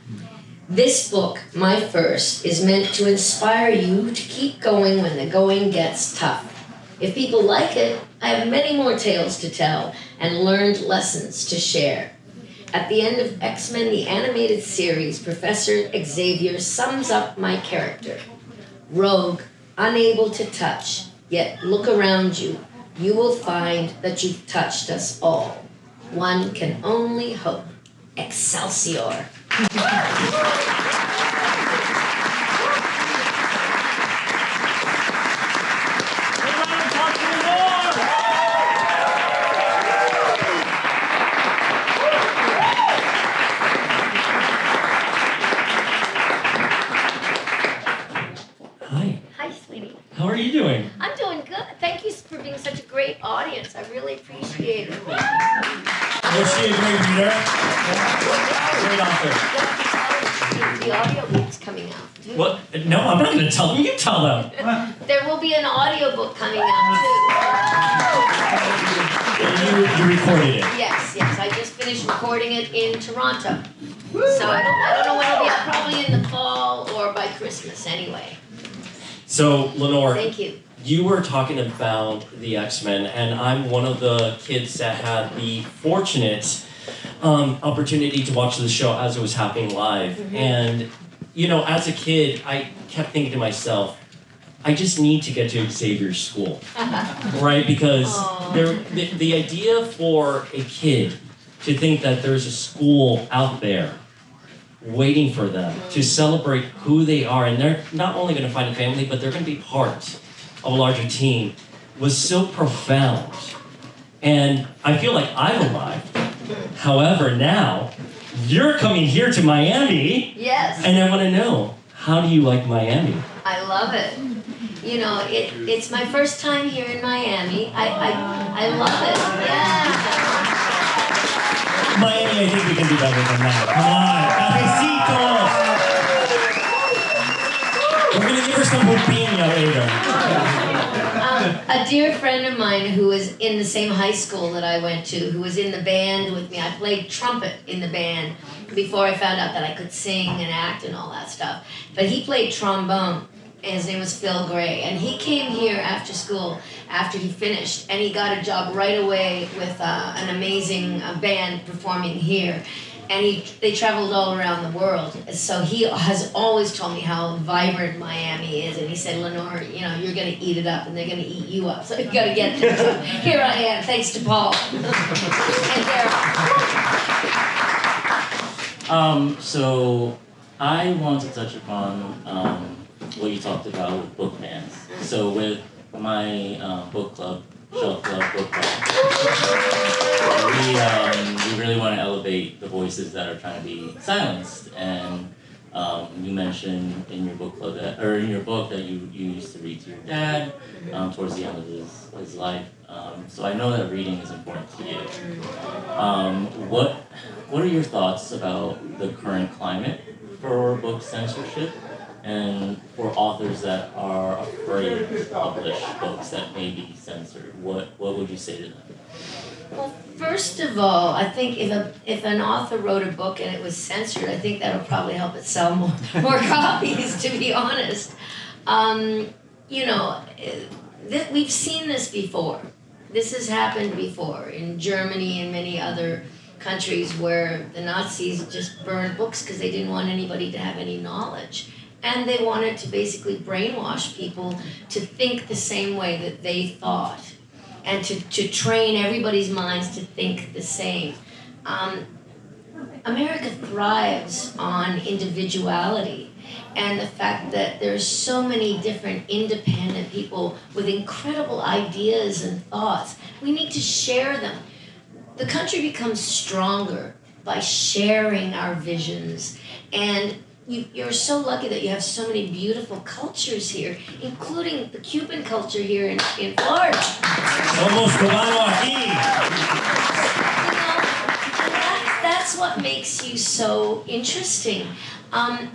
[SPEAKER 4] This book, my first, is meant to inspire you to keep going when the going gets tough. If people like it, I have many more tales to tell and learned lessons to share. At the end of Xmen, the animated series, Professor Xavier sums up my character. Rogue, unable to touch, yet look around you. You will find that you've touched us all. One can only hope. Excelsior.
[SPEAKER 2] How are you doing?
[SPEAKER 4] I'm doing good. Thank you for being such a great audience. I really appreciate it.
[SPEAKER 2] Was she a great reader? Great author.
[SPEAKER 4] The audiobook's coming out, too.
[SPEAKER 2] What? No, I'm not going to tell them. You tell them.
[SPEAKER 4] There will be an audiobook coming out,
[SPEAKER 2] You recorded it?
[SPEAKER 4] Yes. I just finished recording it in Toronto. So I don't know when it'll be out. Probably in the fall or by Christmas anyway.
[SPEAKER 2] So, Lenore,
[SPEAKER 4] thank you.
[SPEAKER 2] You were talking about the Xmen, and I'm one of the kids that had the fortunate opportunity to watch the show as it was happening live. Mm-hmm. And, you know, as a kid, I kept thinking to myself, I just need to get to Xavier's school, right? Because the idea for a kid to think that there's a school out there waiting for them to celebrate who they are, and they're not only going to find a family, but they're going to be part of a larger team, was so profound. And I feel like I've arrived. However, now you're coming here to Miami.
[SPEAKER 4] Yes.
[SPEAKER 2] And I want to know, how do you like Miami?
[SPEAKER 4] I love it. You know, it's my first time here in Miami. I love it. Yeah.
[SPEAKER 2] Miami, I think we can do better than that. Come on, cafecito. We're gonna give her some pupino later.
[SPEAKER 4] A dear friend of mine who was in the same high school that I went to, who was in the band with me. I played trumpet in the band before I found out that I could sing and act and all that stuff. But he played trombone. And his name was Phil Gray. And he came here after school, after he finished, and he got a job right away with an amazing band performing here. And they traveled all around the world. So he has always told me how vibrant Miami is. And he said, Lenore, you know, you're going to eat it up and they're going to eat you up. So you got to get there. So here I am, thanks to Paul. And Darryl.
[SPEAKER 3] So I want to touch upon what you talked about with book bans. So with my book club, Shelf Club Book Club, we really want to elevate the voices that are trying to be silenced. And you mentioned in your book club in your book that you used to read to your dad towards the end of his life. So I know that reading is important to you. What are your thoughts about the current climate for book censorship and for authors that are afraid to publish books that may be censored? What would you say to them?
[SPEAKER 4] Well, first of all, I think if an author wrote a book and it was censored, I think that would probably help it sell more copies, to be honest. You know, we've seen this before. This has happened before in Germany and many other countries where the Nazis just burned books because they didn't want anybody to have any knowledge. And they wanted to basically brainwash people to think the same way that they thought, and to train everybody's minds to think the same. America thrives on individuality and the fact that there's so many different independent people with incredible ideas and thoughts. We need to share them. The country becomes stronger by sharing our visions, and you're so lucky that you have so many beautiful cultures here, including the Cuban culture here in Florida.
[SPEAKER 2] Somos cubano aquí.
[SPEAKER 4] That's what makes you so interesting.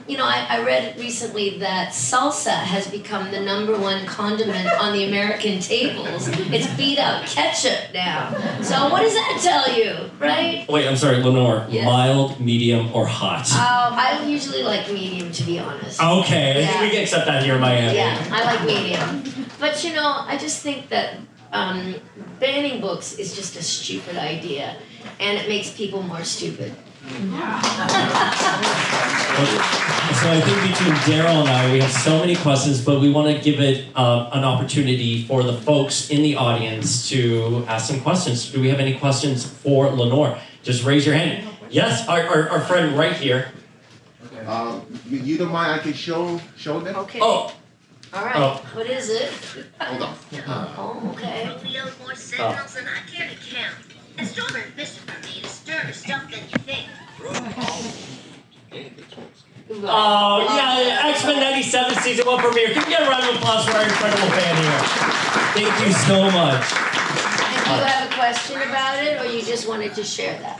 [SPEAKER 4] You know, I read recently that salsa has become the #1 condiment on the American tables. It's beat out ketchup now. So what does that tell you, right?
[SPEAKER 2] Wait, I'm sorry, Lenore.
[SPEAKER 4] Yes.
[SPEAKER 2] Mild, medium, or hot?
[SPEAKER 4] I usually like medium, to be honest.
[SPEAKER 2] Okay, I think
[SPEAKER 4] Yeah.
[SPEAKER 2] we can accept that here in Miami.
[SPEAKER 4] Yeah, I like medium. But you know, I just think that banning books is just a stupid idea, and it makes people more stupid.
[SPEAKER 2] So I think between Darryl and I, we have so many questions, but we want to give it an opportunity for the folks in the audience to ask some questions. Do we have any questions for Lenore? Just raise your hand. Yes, our friend right here.
[SPEAKER 5] You don't mind? I can show them.
[SPEAKER 4] Okay.
[SPEAKER 2] Oh.
[SPEAKER 4] All right.
[SPEAKER 2] Oh.
[SPEAKER 4] What is it?
[SPEAKER 5] Hold on.
[SPEAKER 4] Oh, okay.
[SPEAKER 6] Reveals more signals than I care to count. And strawberry biscuit for me to stir the stuff than you think.
[SPEAKER 2] Oh, yeah, Xmen 97 Season 1 premiere. Can we get a round of applause for our incredible fan here? Thank you so much.
[SPEAKER 4] And do you have a question about it, or you just wanted to share that?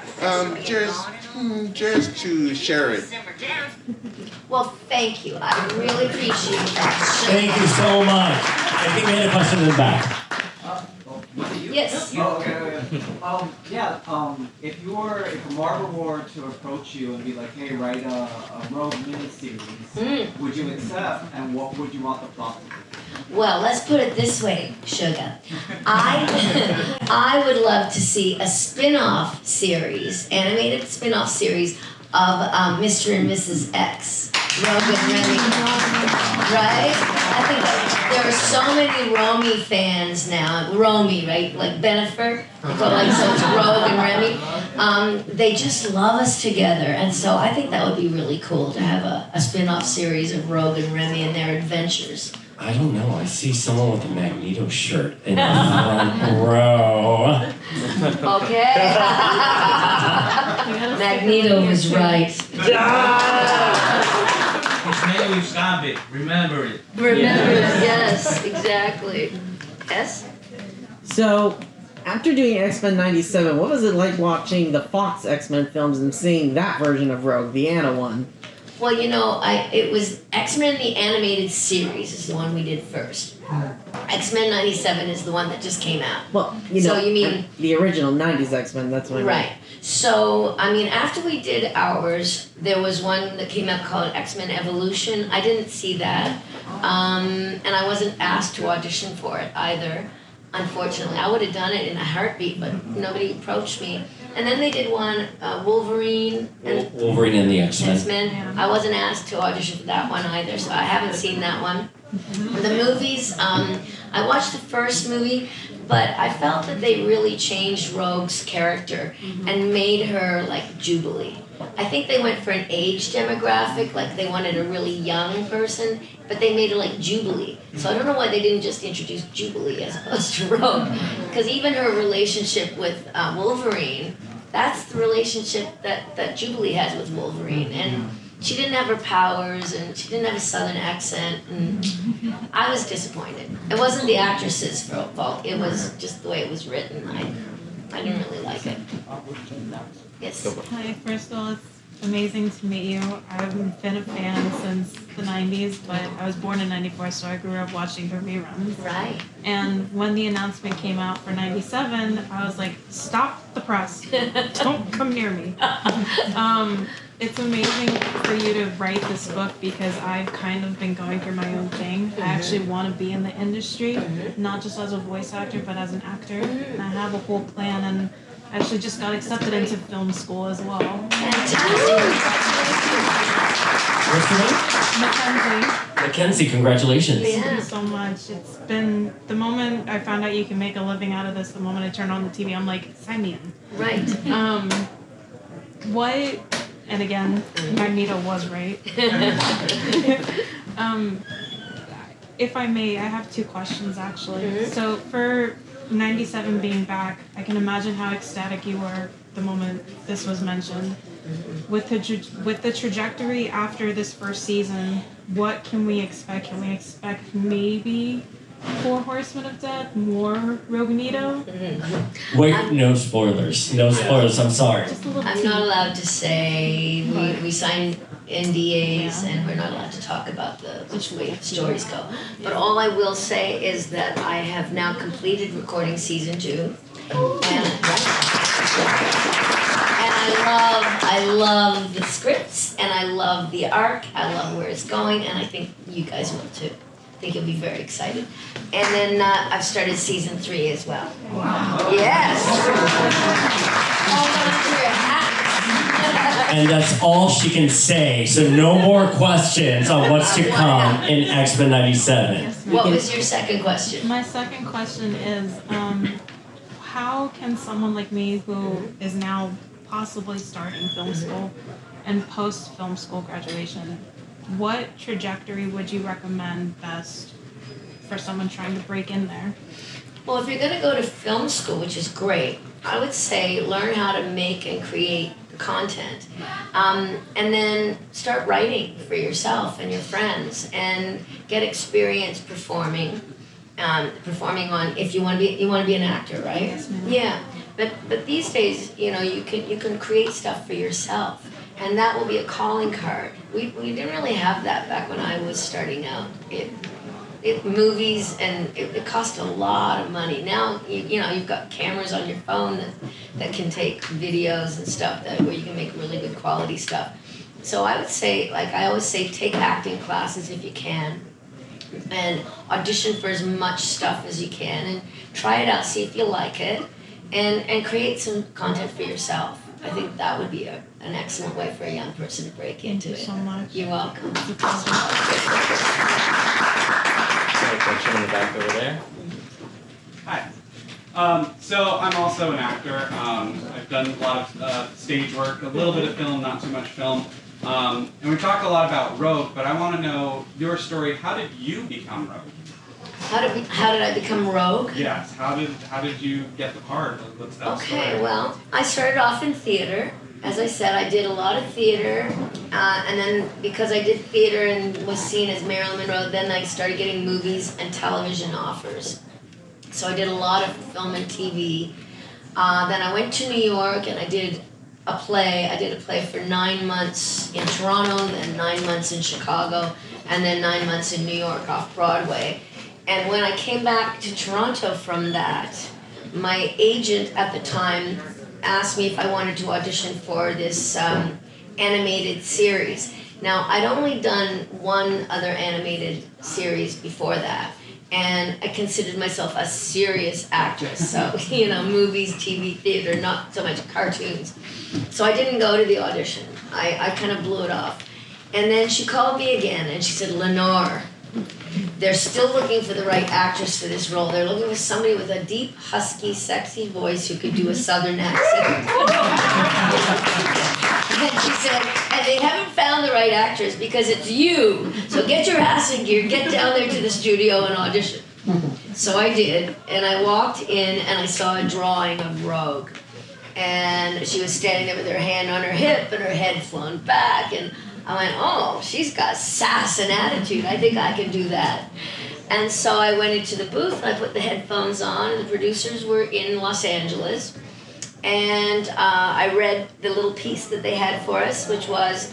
[SPEAKER 5] Just to share it.
[SPEAKER 6] Simmer down.
[SPEAKER 4] Well, thank you. I really appreciate that.
[SPEAKER 2] Thank you so much. I think we had a question in the back.
[SPEAKER 4] Yes.
[SPEAKER 7] Oh, okay. If a Marvel were to approach you and be like, hey, write a Rogue miniseries, would you accept, and what would you want the plot to be?
[SPEAKER 4] Well, let's put it this way, Sugah. I would love to see a spin-off series, animated spin-off series of Mr. and Mrs. X, Rogue and Remy. Right? I think there are so many Romy fans now. Romy, right? Like Bennifer. So it's Rogue and Remy. They just love us together. And so I think that would be really cool to have a spin-off series of Rogue and Remy and their adventures.
[SPEAKER 2] I don't know. I see someone with a Magneto shirt in the front row.
[SPEAKER 4] Okay. Magneto was right.
[SPEAKER 8] His name is Gambit. Remember it.
[SPEAKER 4] Remember, yes, exactly. Yes?
[SPEAKER 9] So, after doing X-Men 97, what was it like watching the Fox X-Men films and seeing that version of Rogue, the Anna one?
[SPEAKER 4] Well, you know, it was X-Men the Animated Series is the one we did first. X-Men 97 is the one that just came out.
[SPEAKER 9] Well, you
[SPEAKER 4] So
[SPEAKER 9] know,
[SPEAKER 4] you mean-
[SPEAKER 9] the original '90s X-Men? That's what I mean.
[SPEAKER 4] Right. So, I mean, after we did ours, there was one that came out called X-Men Evolution. I didn't see that. And I wasn't asked to audition for it either. Unfortunately, I would have done it in a heartbeat, but nobody approached me. And then they did one, Wolverine and
[SPEAKER 2] Wolverine and the X-Men.
[SPEAKER 4] X-Men. I wasn't asked to audition for that one either, so I haven't seen that one. The movies, I watched the first movie, but I felt that they really changed Rogue's character and made her like Jubilee. I think they went for an age demographic, like they wanted a really young person, but they made her like Jubilee. So I don't know why they didn't just introduce Jubilee as opposed to Rogue. Because even her relationship with Wolverine, that's the relationship that Jubilee has with Wolverine. And she didn't have her powers, and she didn't have a southern accent, and I was disappointed. It wasn't the actress's fault, it was just the way it was written. I didn't really like it. Yes.
[SPEAKER 10] Hi, first of all, it's amazing to meet you. I've been a fan since the 90s, but I was born in 94, so I grew up watching the reruns.
[SPEAKER 4] Right.
[SPEAKER 10] And when the announcement came out for 97, I was like, stop the press. Don't come near me. It's amazing for you to write this book because I've kind of been going through my own thing. I actually want to be in the industry, not just as a voice actor, but as an actor. And I have a whole plan, and I actually just got accepted into film school as well.
[SPEAKER 2] What's your name?
[SPEAKER 10] Mackenzie.
[SPEAKER 2] Mackenzie, congratulations.
[SPEAKER 10] Thank you so much. It's been the moment I found out you can make a living out of this, the moment I turned on the TV, I'm like, sign me in.
[SPEAKER 4] Right.
[SPEAKER 10] What, and again, Magneto was right. If I may, I have two questions actually. So for 97 being back, I can imagine how ecstatic you were the moment this was mentioned. With the trajectory after this first season, what can we expect? Can we expect maybe 4 Horsemen of Death, more Roganito?
[SPEAKER 2] Wait, no spoilers. No spoilers, I'm sorry.
[SPEAKER 10] Just a little
[SPEAKER 4] I'm not allowed to say, we signed NDAs and we're not allowed to talk about which way the stories go. But all I will say is that I have now completed recording season 2. And I love the scripts, and I love the arc, I love where it's going, and I think you guys will too. I think you'll be very excited. And then I've started season 3 as well. Wow. Yes! Hold on to your hats.
[SPEAKER 2] And that's all she can say, so no more questions on what's to come in X-Men 97.
[SPEAKER 4] What was your second question?
[SPEAKER 10] My second question is, how can someone like me who is now possibly starting film school and post-film school graduation, what trajectory would you recommend best for someone trying to break in there?
[SPEAKER 4] Well, if you're going to go to film school, which is great, I would say learn how to make and create content. And then start writing for yourself and your friends and get experience performing. Performing on, if you want to be an actor, right?
[SPEAKER 10] Yes, ma'am.
[SPEAKER 4] Yeah. But these days, you know, you can create stuff for yourself, and that will be a calling card. We didn't really have that back when I was starting out. Movies and it cost a lot of money. Now you know you've got cameras on your phone that can take videos and stuff where you can make really good quality stuff. So I would say, like I always say, take acting classes if you can. And audition for as much stuff as you can and try it out, see if you like it, and create some content for yourself. I think that would be an excellent way for a young person to break into it.
[SPEAKER 10] Thank you so much.
[SPEAKER 4] You're welcome.
[SPEAKER 3] Question in the back over there.
[SPEAKER 11] Hi. So I'm also an actor. I've done a lot of stage work, a little bit of film, not too much film. And we talk a lot about Rogue, but I want to know your story. How did you become Rogue?
[SPEAKER 4] How did I become Rogue?
[SPEAKER 11] Yes. How did you get the part? What's that story?
[SPEAKER 4] Okay, well, I started off in theater. As I said, I did a lot of theater, and then because I did theater and was seen as Marilyn Monroe, then I started getting movies and television offers. So I did a lot of film and TV. Then I went to New York and I did a play. I did a play for 9 months in Toronto, then 9 months in Chicago, and then 9 months in New York off Broadway. And when I came back to Toronto from that, my agent at the time asked me if I wanted to audition for this animated series. Now, I'd only done one other animated series before that, and I considered myself a serious actress. So, movies, TV, theater, not so much cartoons. So I didn't go to the audition. I kind of blew it off. And then she called me again, and she said, Lenore, they're still looking for the right actress for this role. They're looking for somebody with a deep, husky, sexy voice who could do a southern accent. And she said, and they haven't found the right actress because it's you. So get your ass in gear, get down there to the studio and audition. So I did, and I walked in and I saw a drawing of Rogue. And she was standing there with her hand on her hip and her head flown back, and I went, oh, she's got sass and attitude. I think I can do that. And so I went into the booth, and I put the headphones on, and the producers were in Los Angeles. And I read the little piece that they had for us, which was,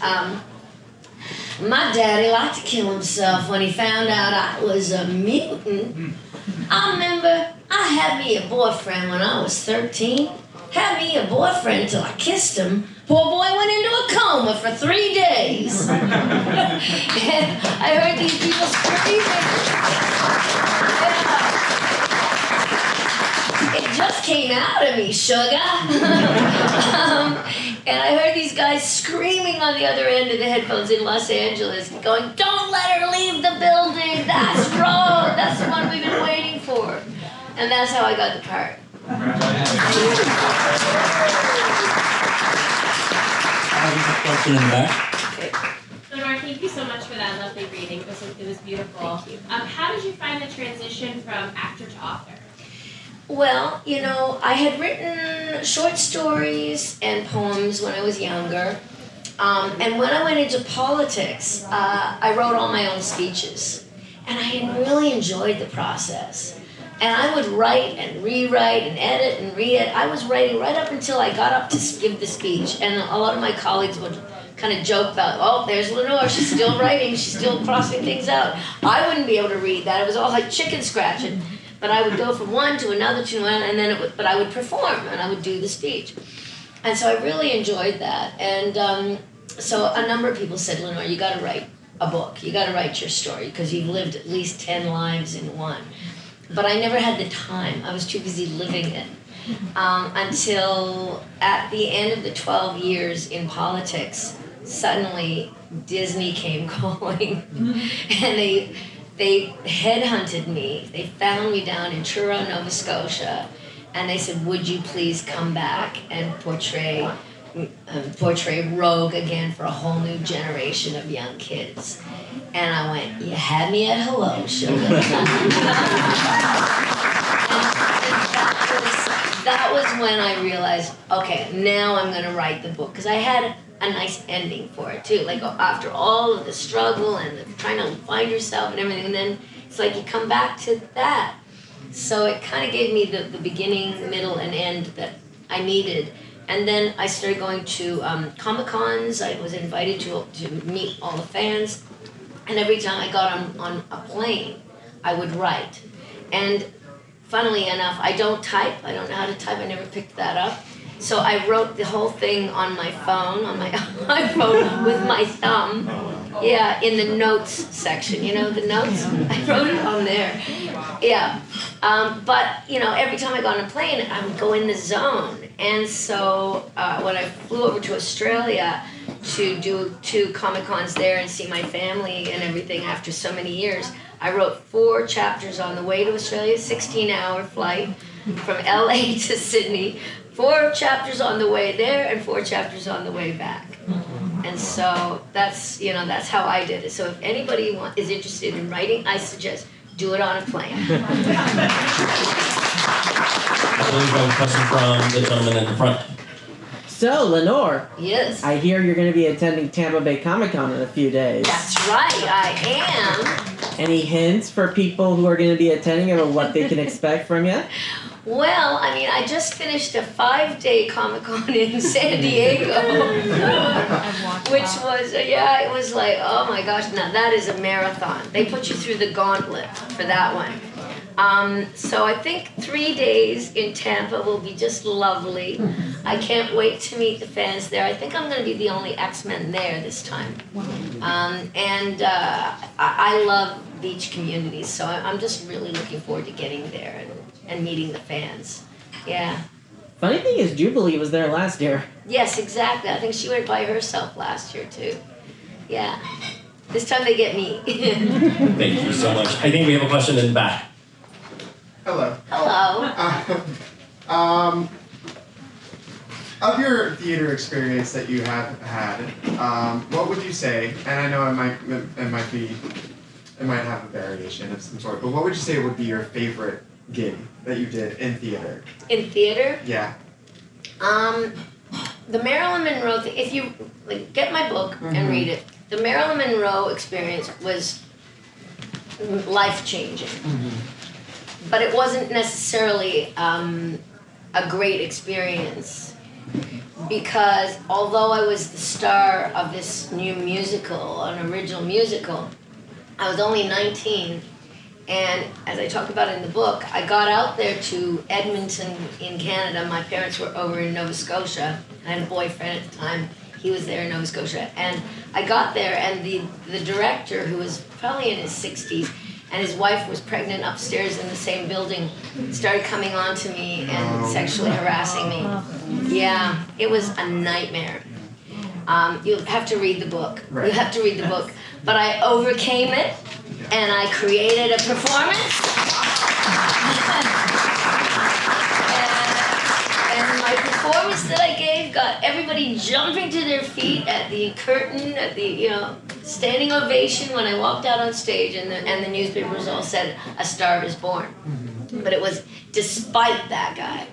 [SPEAKER 4] my daddy liked to kill himself when he found out I was a mutant. I remember I had me a boyfriend when I was 13. Had me a boyfriend until I kissed him. Poor boy went into a coma for 3 days. And I heard these people screaming. It just came out of me, Sugah. And I heard these guys screaming on the other end of the headphones in Los Angeles, going, don't let her leave the building. That's Rogue. That's the one we've been waiting for. And that's how I got the part.
[SPEAKER 3] Question in the back.
[SPEAKER 12] Lenore, thank you so much for that lovely reading. It was beautiful.
[SPEAKER 4] Thank you.
[SPEAKER 12] How did you find the transition from actor to author?
[SPEAKER 4] Well, I had written short stories and poems when I was younger. And when I went into politics, I wrote all my own speeches. And I had really enjoyed the process. And I would write and rewrite and edit and re-edit. I was writing right up until I got up to give the speech. And a lot of my colleagues would kind of joke about, oh, there's Lenore, she's still writing, she's still crossing things out. I wouldn't be able to read that. It was all like chicken scratching. But I would go from one to another to another, and then but I would perform and I would do the speech. And so I really enjoyed that. And so a number of people said, Lenore, you got to write a book. You got to write your story because you've lived at least 10 lives in one. But I never had the time. I was too busy living it. Until at the end of the 12 years in politics, suddenly Disney came calling. And they headhunted me. They found me down in Truro, Nova Scotia. And they said, would you please come back and portray Rogue again for a whole new generation of young kids. And I went, you had me at hello, Sugah. That was when I realized, okay, now I'm going to write the book. Because I had a nice ending for it, too. Like, after all of the struggle and the trying to find yourself and everything, and then it's like you come back to that. So it kind of gave me the beginning, middle, and end that I needed. And then I started going to Comic-Cons. I was invited to meet all the fans. And every time I got on a plane, I would write. And funnily enough, I don't type. I don't know how to type. I never picked that up. So I wrote the whole thing on my phone, on my iPhone, with my thumb. Yeah, in the notes section, the notes? I wrote it on there. Yeah. But, every time I got on a plane, I would go in the zone. And so when I flew over to Australia to do 2 Comic-Cons there and see my family and everything after so many years, I wrote 4 chapters on the way to Australia, 16-hour flight from LA to Sydney, 4 chapters on the way there and 4 chapters on the way back. And so that's how I did it. So if anybody is interested in writing, I suggest do it on a plane.
[SPEAKER 2] I believe I have a question from the gentleman in the front.
[SPEAKER 9] So, Lenore.
[SPEAKER 4] Yes.
[SPEAKER 9] I hear you're going to be attending Tampa Bay Comic-Con in a few days.
[SPEAKER 4] That's right, I am.
[SPEAKER 9] Any hints for people who are going to be attending about what they can expect from you?
[SPEAKER 4] Well, I just finished a 5-day Comic-Con in San Diego, was, it was like, oh my gosh, now that is a marathon. They put you through the gauntlet for that one. So I think 3 days in Tampa will be just lovely. I can't wait to meet the fans there. I think I'm going to be the only X-Men there this time. I love beach communities, so I'm just really looking forward to getting there and meeting the fans. Yeah.
[SPEAKER 9] Funny thing is, Jubilee was there last year.
[SPEAKER 4] Yes, exactly. I think she went by herself last year too. Yeah. This time they get me.
[SPEAKER 2] Thank you so much. I think we have a question in the back.
[SPEAKER 13] Hello.
[SPEAKER 4] Hello.
[SPEAKER 13] Of your theater experience that you have had, what would you say? And I know it might have a variation of some sort, but what would you say would be your favorite gig that you did in theater?
[SPEAKER 4] In theater?
[SPEAKER 13] Yeah.
[SPEAKER 4] The Marilyn Monroe thing, if you get my book and read it, the Marilyn Monroe experience was life-changing. But it wasn't necessarily a great experience because although I was the star of this new musical, an original musical, I was only 19. And as I talk about in the book, I got out there to Edmonton in Canada. My parents were over in Nova Scotia. I had a boyfriend at the time. He was there in Nova Scotia. And I got there, and the director, who was probably in his 60s, and his wife was pregnant upstairs in the same building, started coming on to me and sexually harassing me. Yeah, it was a nightmare. You'll have to read the book.
[SPEAKER 13] Right.
[SPEAKER 4] You have to read the book. But I overcame it, and I created a performance. and my performance that I gave got everybody jumping to their feet at the curtain, at the standing ovation when I walked out on stage, and the newspapers all said a star is born. But it was despite that guy.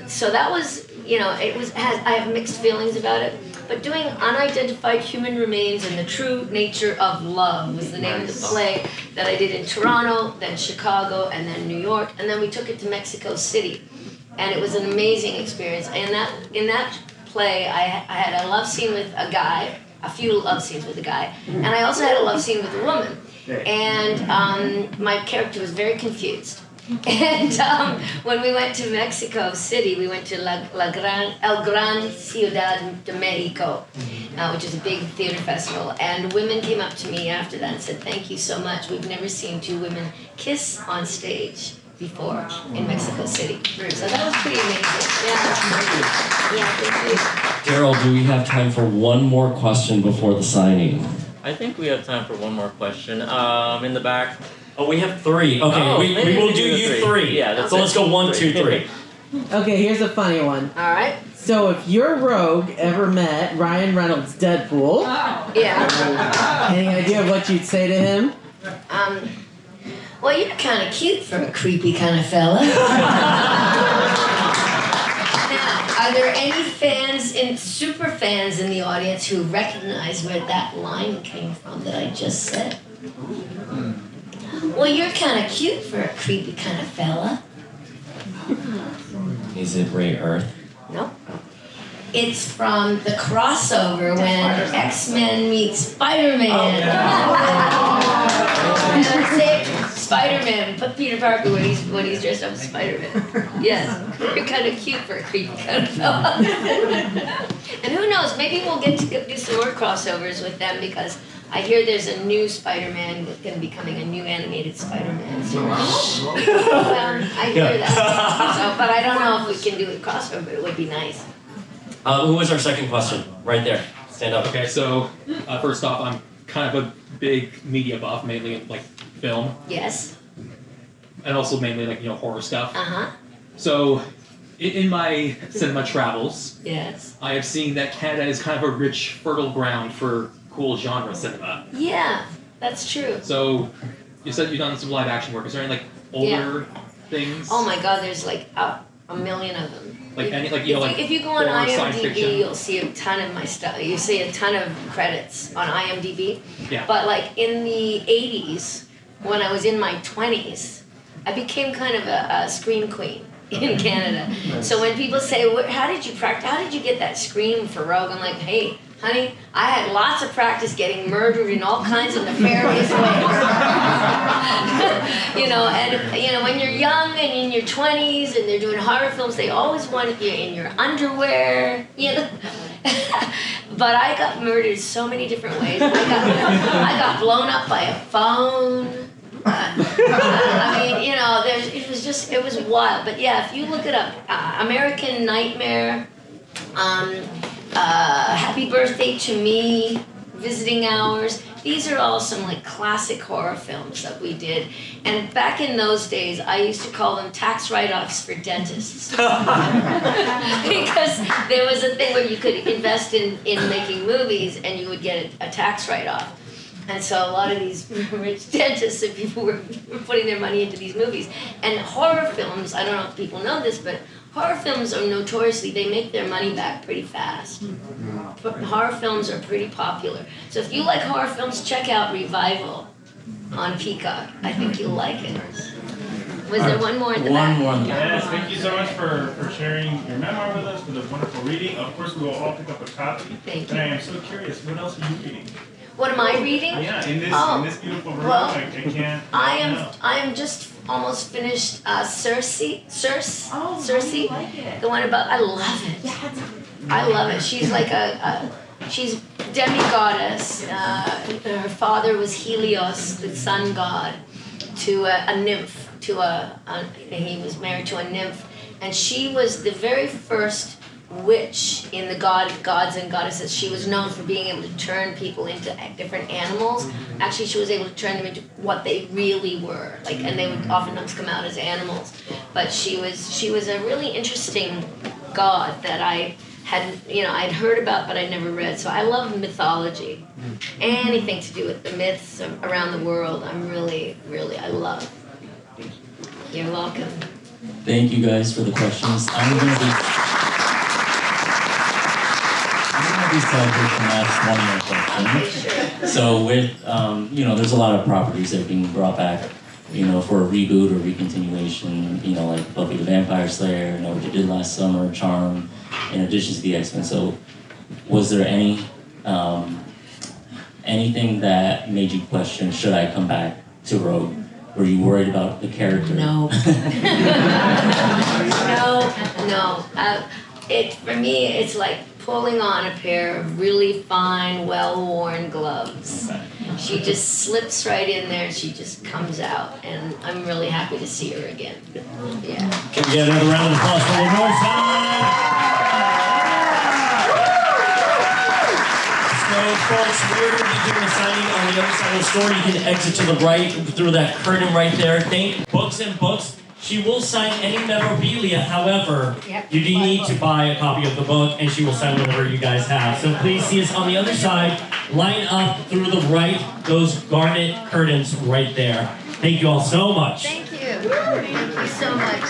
[SPEAKER 4] So that was, I have mixed feelings about it. But doing Unidentified Human Remains and the True Nature of Love was the name of the play that I did in Toronto, then Chicago, and then New York, and then we took it to Mexico City. And it was an amazing experience. And in that play, I had a love scene with a guy, a few love scenes with a guy, and I also had a love scene with a woman. And my character was very confused. And when we went to Mexico City, we went to El Gran Ciudad de Mexico, which is a big theater festival. And women came up to me after that and said, "Thank you so much. We've never seen two women kiss on stage before in Mexico City." So that was pretty amazing. Yeah, thank you.
[SPEAKER 2] Darryl, do we have time for one more question before the signing?
[SPEAKER 3] I think we have time for one more question. In the back.
[SPEAKER 2] Oh, we have three. Okay, we will do you three.
[SPEAKER 3] Yeah,
[SPEAKER 2] so let's go 1, 2, 3.
[SPEAKER 9] Okay, here's a funny one.
[SPEAKER 4] All right.
[SPEAKER 9] So if your rogue ever met Ryan Reynolds' Deadpool, any idea of what you'd say to him?
[SPEAKER 4] Well, you're kind of cute for a creepy kind of fella. Now, are there any super fans in the audience who recognize where that line came from that I just said? Well, you're kind of cute for a creepy kind of fella.
[SPEAKER 2] Is it Ray Earth?
[SPEAKER 4] No. It's from the crossover when X-Men meets Spider-Man. And I say Spider-Man, put Peter Parker when he's dressed up as Spider-Man. Yes, you're kind of cute for a creepy kind of fella. And who knows, maybe we'll get to do some more crossovers with them because I hear there's a new Spider-Man that's going to be coming, a new animated Spider-Man. So, I hear that. But I don't know if we can do a crossover, but it would be nice.
[SPEAKER 2] Who was our second question? Right there. Stand up.
[SPEAKER 14] Okay, so first off, I'm kind of a big media buff, mainly in film.
[SPEAKER 4] Yes.
[SPEAKER 14] And also mainly horror stuff.
[SPEAKER 4] Uh-huh.
[SPEAKER 14] So in my cinema travels,
[SPEAKER 4] yes,
[SPEAKER 14] I have seen that Canada is kind of a rich, fertile ground for cool genre cinema.
[SPEAKER 4] Yeah, that's true.
[SPEAKER 14] So you said you've done some live action work. Is there any older things?
[SPEAKER 4] Oh my God, there's a million of them.
[SPEAKER 14] If
[SPEAKER 4] you go on IMDb, you'll see a ton of my stuff. You see a ton of credits on IMDb.
[SPEAKER 14] Yeah.
[SPEAKER 4] But in the 80s, when I was in my 20s, I became kind of a scream queen. in Canada. So when people say, how did you practice? How did you get that scream for Rogue? I'm like, hey, honey, I had lots of practice getting murdered in all kinds of nefarious ways. And when you're young and in your 20s and they're doing horror films, they always want you in your underwear, But I got murdered so many different ways. I got blown up by a phone. It was wild. But yeah, if you look it up, American Nightmare, Happy Birthday to Me, Visiting Hours. These are all some like classic horror films that we did. And back in those days, I used to call them tax write-offs for dentists. Because there was a thing where you could invest in making movies and you would get a tax write-off. And so a lot of these rich dentists and people were putting their money into these movies. And horror films, I don't know if people know this, but horror films are notoriously, they make their money back pretty fast. Horror films are pretty popular. So if you like horror films, check out Revival on Peacock. I think you'll like it. Was there one more in the back?
[SPEAKER 3] One more.
[SPEAKER 15] Yes, thank you so much for sharing your memoir with us, for the wonderful reading. Of course, we will all pick up a copy.
[SPEAKER 4] Thank you.
[SPEAKER 15] And I am so curious, what else are you reading?
[SPEAKER 4] What am I reading?
[SPEAKER 15] Yeah, in this beautiful room,
[SPEAKER 4] well,
[SPEAKER 15] I can't.
[SPEAKER 4] I am just almost finished Circe. Circe.
[SPEAKER 12] Like it.
[SPEAKER 4] The one about, I love it. I love it. She's like she's demigoddess. Her father was Helios, the sun god, to a nymph. He was married to a nymph, and she was the very first witch in the gods and goddesses. She was known for being able to turn people into different animals. Actually, she was able to turn them into what they really were, and they would oftentimes come out as animals. But she was a really interesting god that I'd heard about, but I'd never read. So I love mythology, anything to do with the myths around the world. I love. You're welcome.
[SPEAKER 3] Thank you guys for the questions. I'm gonna be selfish and ask one more question. So with, there's a lot of properties that are being brought back, for a reboot or recontinuation, like Buffy the Vampire Slayer, what you did last summer, Charm, in addition to the X-Men. So was there anything that made you question, should I come back to Rogue? Were you worried about the character?
[SPEAKER 4] No. No. For me, it's like pulling on a pair of really fine, well-worn gloves.
[SPEAKER 3] Okay.
[SPEAKER 4] She just slips right in there and she just comes out, and I'm really happy to see her again. Yeah.
[SPEAKER 2] Can we get another round of applause for Lenore Zann? So, folks, we're going to be doing a signing on the other side of the store. You can exit to the right through that curtain right there. Thank Books and Books. She will sign any memorabilia. However, you do need to buy a copy of the book, and she will sign whatever you guys have. So please see us on the other side. Line up through the right, those garnet curtains right there. Thank you all so much.
[SPEAKER 4] Thank you. Thank you so much.